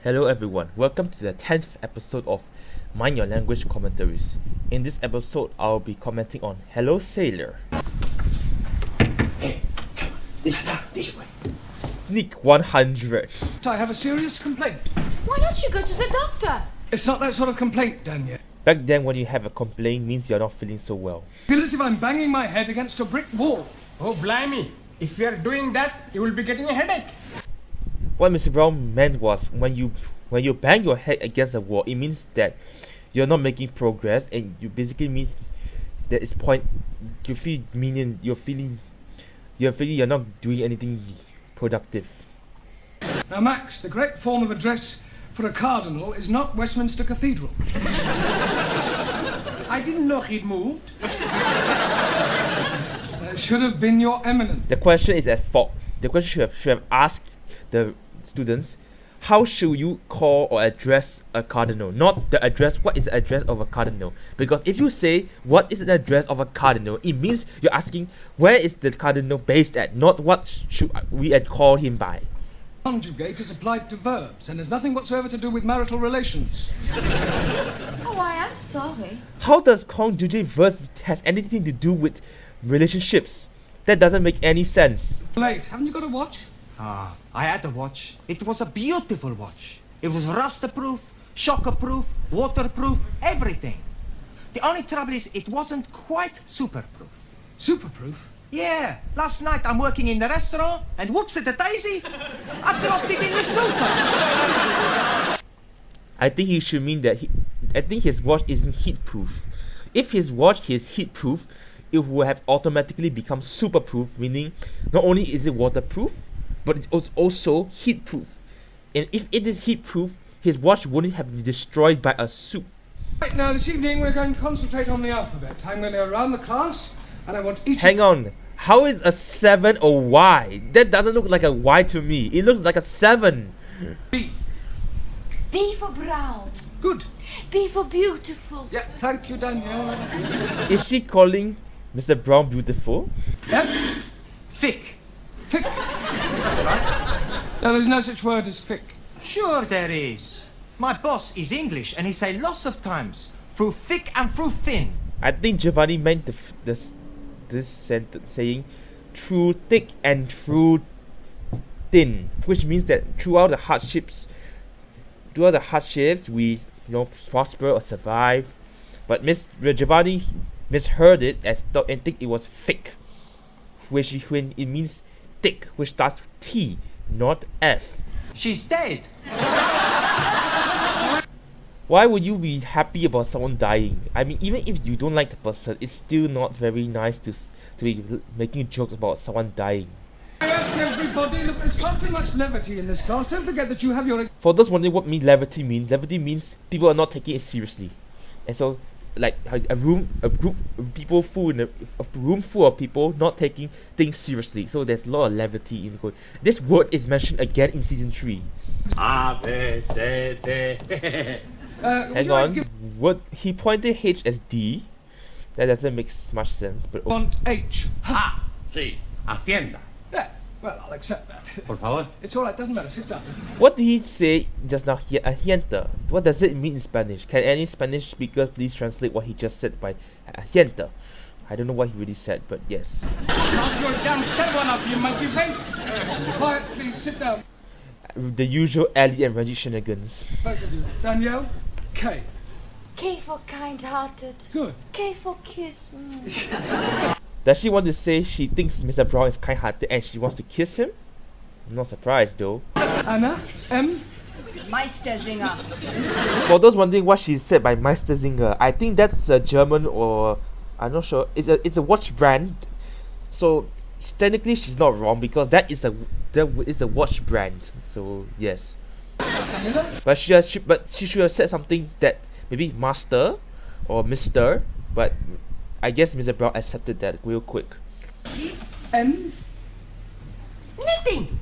Hello everyone, welcome to the 10th episode of Mind Your Language Commentaries. In this episode, I'll be commenting on Hello Sailor. Hey, come on, this way. Sneak 100. I have a serious complaint. Why don't you go to the doctor? It's not that sort of complaint, Daniel. Back then when you have a complaint means you're not feeling so well. I feel as if I'm banging my head against a brick wall. Oh, blimey. If you are doing that, you will be getting a headache. What Mr. Brown meant was when you bang your head against the wall, it means that you're not making progress, and you basically means that it's you feel meaning you're feeling you're not doing anything productive. Now, Max, the correct form of address for a cardinal is not Westminster Cathedral. I didn't know he'd moved. That should have been Your Eminence. The question is at fault. The question should have asked the students, how should you call or address a cardinal? Not the address, what is the address of a cardinal? Because if you say, what is the address of a cardinal, it means you're asking, where is the cardinal based at? Not what should we call him by. Conjugate is applied to verbs and has nothing whatsoever to do with marital relations. Oh, I am sorry. How does conjugate verbs has anything to do with relationships? That doesn't make any sense. Late, haven't you got a watch? I had a watch. It was a beautiful watch. It was rust-proof, shock-proof, waterproof, everything. The only trouble is it wasn't quite super-proof. Superproof? Yeah, last night I'm working in the restaurant and whoops-a-daisy, I dropped it in the sofa. I think he should mean that I think his watch isn't heat-proof. If his watch is heat-proof, it would have automatically become super-proof, meaning not only is it waterproof, but it's also heat-proof. And if it is heat-proof, his watch wouldn't have been destroyed by a soup. Right, now this evening we're going to concentrate on the alphabet. I'm going to go around the class and I want each... Hang on. How is a 7 a Y? That doesn't look like a Y to me. It looks like a 7. B. B for brown. Good. B for beautiful. Yeah, thank you, Danielle. Is she calling Mr. Brown beautiful? F. Thick. Thick. That's right. No, there's no such word as thick. Sure there is. My boss is English and he say lots of times, through thick and through thin. I think Giovanni meant this sentence saying through thick and through thin, which means that throughout the hardships we prosper or survive. But Giovanni misheard it and think it was thick, when it means thick, which starts with T, not F. She's dead. Why would you be happy about someone dying? I mean, even if you don't like the person, it's still not very nice to be making jokes about someone dying. Everybody, look, there's far too much levity in this class. Don't forget that you have your... For those wondering what levity means people are not taking it seriously. And so, like a room full of people not taking things seriously. So there's a lot of levity in it. This word is mentioned again in season 3. A, B, C, D. Hang on. What he pointed H as D. That doesn't make much sense. But Want H. Ah, sí, Hacienda. Yeah, well, I'll accept that. Por favor. It's all right, doesn't matter. Sit down. what did he say just now? Hacienda. What does it mean in Spanish? Can any Spanish speaker please translate what he just said by hacienda? I don't know what he really said, but yes. Knock your damn head one off, you monkey face. Quiet, please. Sit down. The usual Ali and Reggie shenanigans. Both of you. Danielle, K. K for kind-hearted. Good. K for kiss. Does she want to say she thinks Mr. Brown is kind-hearted and she wants to kiss him? I'm not surprised though. Anna, M. Meistersinger. For those wondering what she said by Meistersinger, I think that's a German or I'm not sure. It's a watch brand. So technically she's not wrong because that is a watch brand. So yes. But she should have said something that maybe master or Mr. But I guess Mr. Brown accepted that real quick. N. Knitting.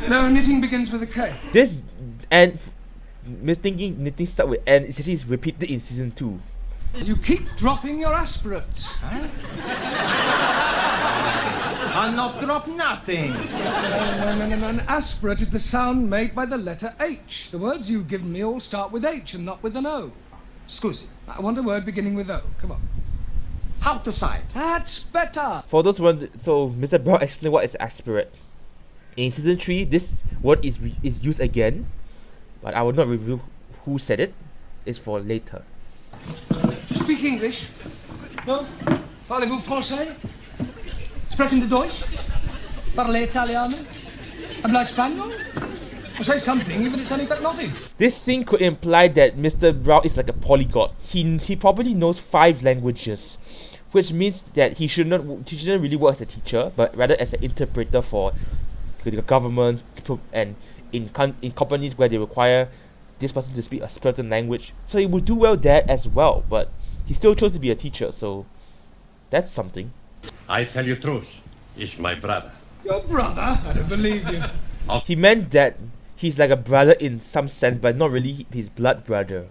No, knitting begins with a K. This and thinking knitting start with N is actually repeated in season 2. You keep dropping your aspirates. I'll not drop nothing. An aspirate is the sound made by the letter H. The words you've given me all start with H and not with an O. Scusi, I want a word beginning with O. Come on. how to say it? That's better. For those ones, so Mr. Brown explained what is aspirate. In season 3, this word is used again, but I will not reveal who said it. It's for later. You speak English? No? Parlez-vous français? Sprechen de Deutsch? Parlez Italiano? Habla español? Well, say something, even if it's only got nothing. This scene could imply that Mr. Brown is like a polyglot. He probably knows 5 languages, which means that he shouldn't really work as a teacher, but rather as an interpreter for the government and in companies where they require this person to speak a certain language. So he would do well there as well, but he still chose to be a teacher, so that's something. I tell you truth. He's my brother. Your brother? I don't believe you. He meant that he's like a brother in some sense, but not really his blood brother.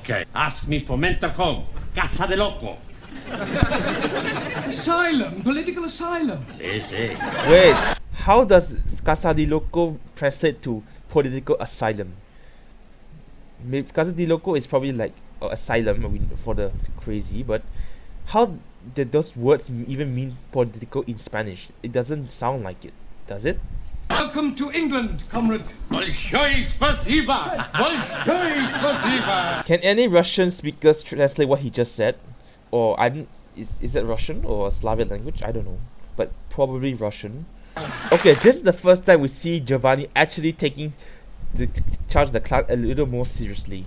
Okay. Ask me for mental home. Casa de loco. Asylum, political asylum. Sí, sí. Wait, how does Casa de Loco translate to political asylum? Casa de Loco is probably like asylum, I mean, for the crazy, but how did those words even mean political in Spanish? It doesn't sound like it, does it? Welcome to England, comrade. Большое спасибо. Большое спасибо. Can any Russian speakers translate what he just said? Or is it Russian or a Slavic language? I don't know, but probably Russian. Okay, this is the first time we see Giovanni actually taking the charge of the class a little more seriously.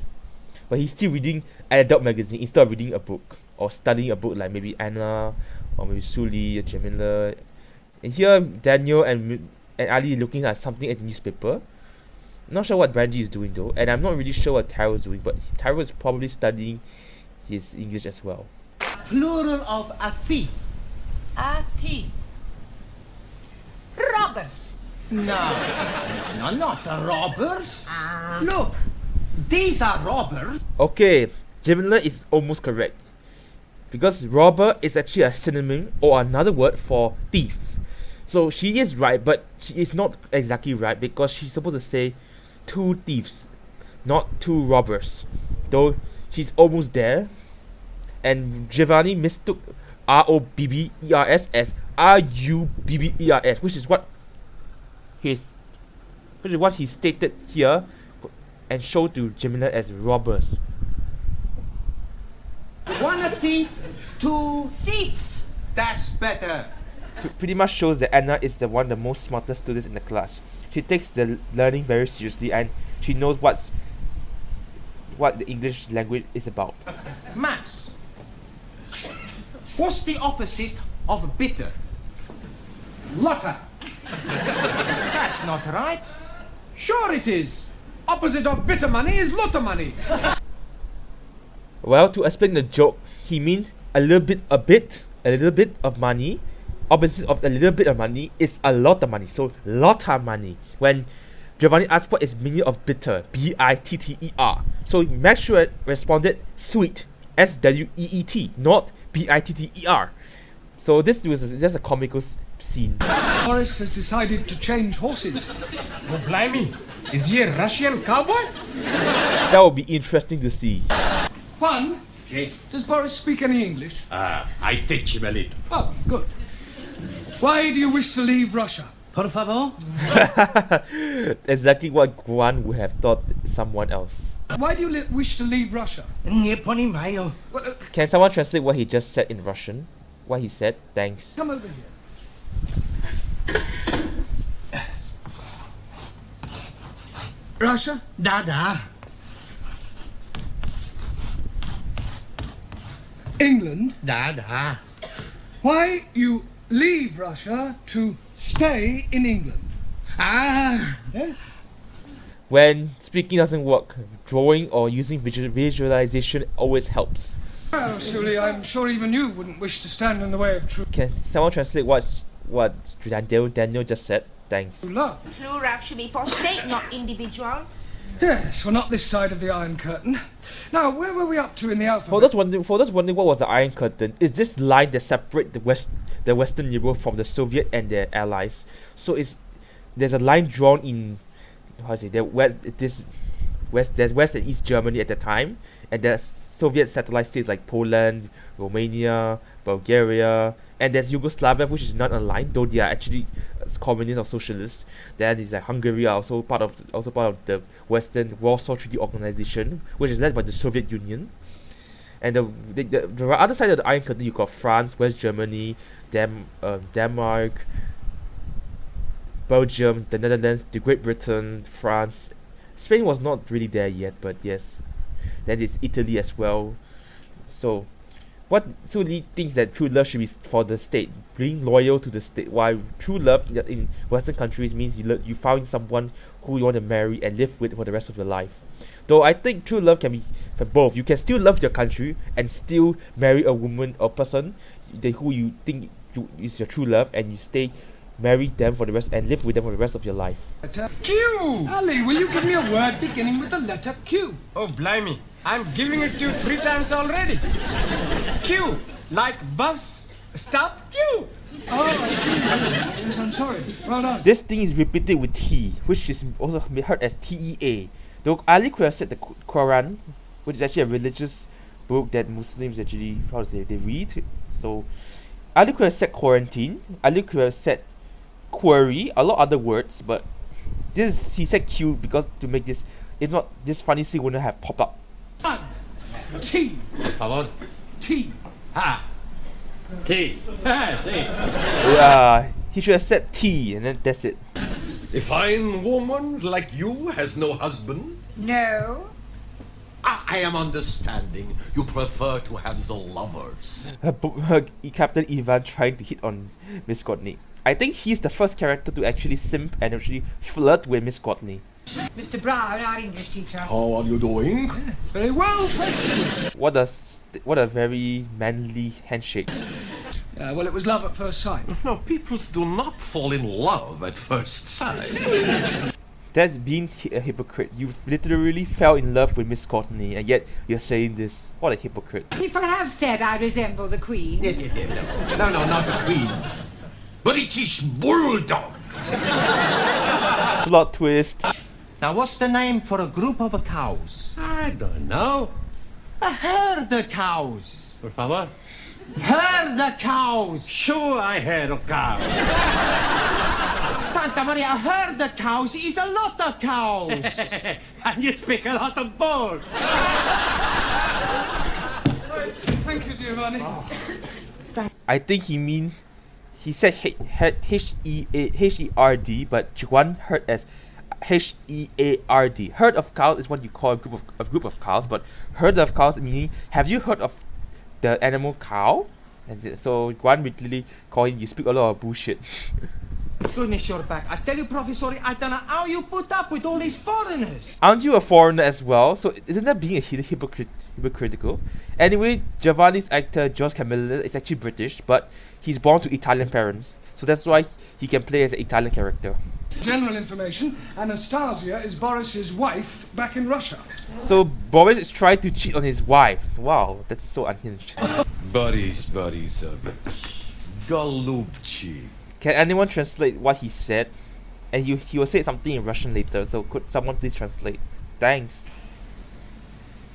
But he's still reading an adult magazine instead of reading a book or studying a book like maybe Anna or maybe Suli or Jamila. And here Daniel and Ali looking at something at the newspaper. Not sure what Brandy is doing though, and I'm not really sure what Taro is doing, but Taro is probably studying his English as well. Plural of a thief. A thief. Robbers. No, not robbers. Look, these are robbers. Okay, Jamila is almost correct. Because robber is actually a synonym or another word for thief. So she is right, but she is not exactly right because she's supposed to say 2 thieves, not 2 robbers. Though she's almost there. And Giovanni mistook R-O-B-B-E-R-S as R-U-B-B-E-R-S, which is what he stated here and showed to Jamila as robbers. 1 a thief, 2 Thieves. That's better. Pretty much shows that Anna is the one of the most smartest students in the class. She takes the learning very seriously and she knows what the English language is about. Max, what's the opposite of bitter? Lotter. That's not right. Sure it is. Opposite of bitter money is lotter money. Well, to explain the joke, he means a little bit of money. Opposite of a little bit of money is a lot of money. So lot of money. When Giovanni asked what is meaning of bitter, B-I-T-T-E-R. So Max Stewart responded sweet, S-W-E-E-T, not B-I-T-T-E-R. So this was just a comical scene. Boris has decided to change horses. Oh, blimey. Is he a Russian cowboy? That would be interesting to see. Juan, Yes. does Boris speak any English? I teach him a little. Oh, good. Why do you wish to leave Russia? Por favor. Exactly what Guan would have thought someone else. Why do you wish to leave Russia? Nie poнимаю. Well, Can someone translate what he just said in Russian? What he said? Thanks. come over here. Russia? Da. England? Da. Why you leave Russia to stay in England? Yeah? When speaking doesn't work, drawing or using visualization always helps. Well, Sully, I'm sure even you wouldn't wish to stand in the way of true Can someone translate what Daniel just said? Thanks. love. Plural should be for state, not individual. Yes, well, not this side of the Iron Curtain. Now, where were we up to in the alphabet? For those wondering what was the Iron Curtain, is this line that separate the Western Europe from the Soviet and their allies. So there's a line drawn in there's West and East Germany at the time, and there's Soviet satellite states like Poland, Romania, Bulgaria, and there's Yugoslavia, which is not aligned, though they are actually communist or socialist. Then is like Hungary are also part of the Western Warsaw Treaty Organization, which is led by the Soviet Union. And the other side of the Iron Curtain, you got France, West Germany, Denmark, Belgium, the Netherlands, the Great Britain, France. Spain was not really there yet, but yes. Then it's Italy as well. So Lee thinks that true love should be for the state, being loyal to the state, while true love in Western countries means you found someone who you want to marry and live with for the rest of your life. Though I think true love can be for both. You can still love your country and still marry a woman or person who you think is your true love, and you marry them for the rest and live with them for the rest of your life. Letter Q! Ali, will you give me a word beginning with the letter Q? Oh, blimey. I'm giving it to you 3 times already. Q, like bus, stop, Q. Oh, yes, I'm sorry. Well done. This thing is repeated with T, which is also heard as TEA. Though Ali could have said the Quran, which is actually a religious book that Muslims actually, they read. So Ali could have said quarantine. Ali could have said query, a lot of other words, but he said Q because to make this, if not, this funny scene wouldn't have popped up. T. Por favor. T. Ha. T. He should have said T, and then that's it. A fine woman like you has no husband? No. I am understanding. You prefer to have the lovers. Captain Ivan trying to hit on Miss Courtney. I think he's the first character to actually simp and actually flirt with Miss Courtney. Mr. Brown, our English teacher. How are you doing? Very well, thank you. What a very manly handshake. Well, it was love at first sight. No, peoples do not fall in love at first sight. That's being a hypocrite. You literally fell in love with Miss Courtney, and yet you're saying this. What a hypocrite. People have said I resemble the Queen. No, not the queen. British bulldog. Plot twist. Now, what's the name for a group of cows? I don't know. A herd of cows. Por favor. Herd of cows. Sure, I heard of cow. Santa Maria, a herd of cows is a lot of cows. And you speak a lot of both. Thank you, Giovanni. I think he said H-E-R-D, but Juan heard as H-E-A-R-D. Herd of cows is what you call a group of cows, but herd of cows meaning, have you heard of the animal cow? And so Juan literally called him, you speak a lot of bullshit. Goodness, you're back. I tell you, Professor, I don't know how you put up with all these foreigners. Aren't you a foreigner as well? So isn't that being a hypocritical? Anyway, Giovanni's actor George Camillo is actually British, but he's born to Italian parents, so that's why he can play as an Italian character. General information, Anastasia is Boris's wife back in Russia. So Boris is trying to cheat on his wife. Wow, that's so unhinged. Boris Borisovich. Golubchi. Can anyone translate what he said? And he will say something in Russian later, so could someone please translate? Thanks.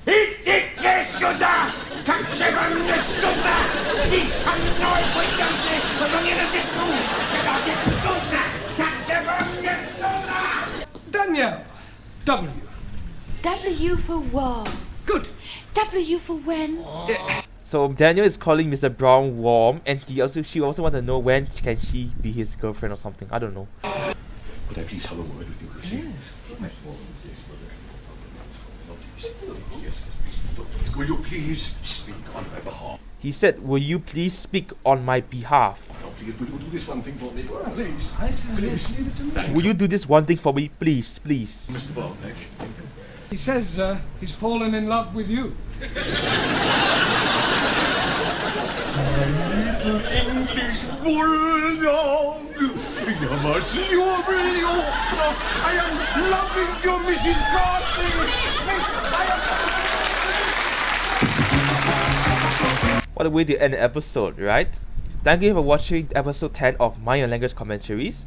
Идите сюда! Как же вам не стыдно? И со мной пойдемте, но не на сетку! Когда не стыдно! Как же вам не стыдно? Danielle. W. W for war. Good. W for when. So Daniel is calling Mr. Brown warm, and she also want to know when can she be his girlfriend or something. I don't know. Could I please have a word with you, Lucy? Will you please speak on my behalf? He said, will you please speak on my behalf? Please, will you do this one thing for me? Please. Yes, leave it to me. Will you do this one thing for me, please, please? Mr. Barbeck. He says he's fallen in love with you. English bulldog. I am loving you, Mrs. Gartley. What a way to end the episode, right? Thank you for watching episode 10 of Mind Language Commentaries.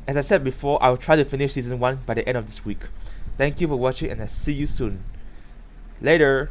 As I said before, I'll try to finish season 1 by the end of this week. Thank you for watching and I'll see you soon. Later!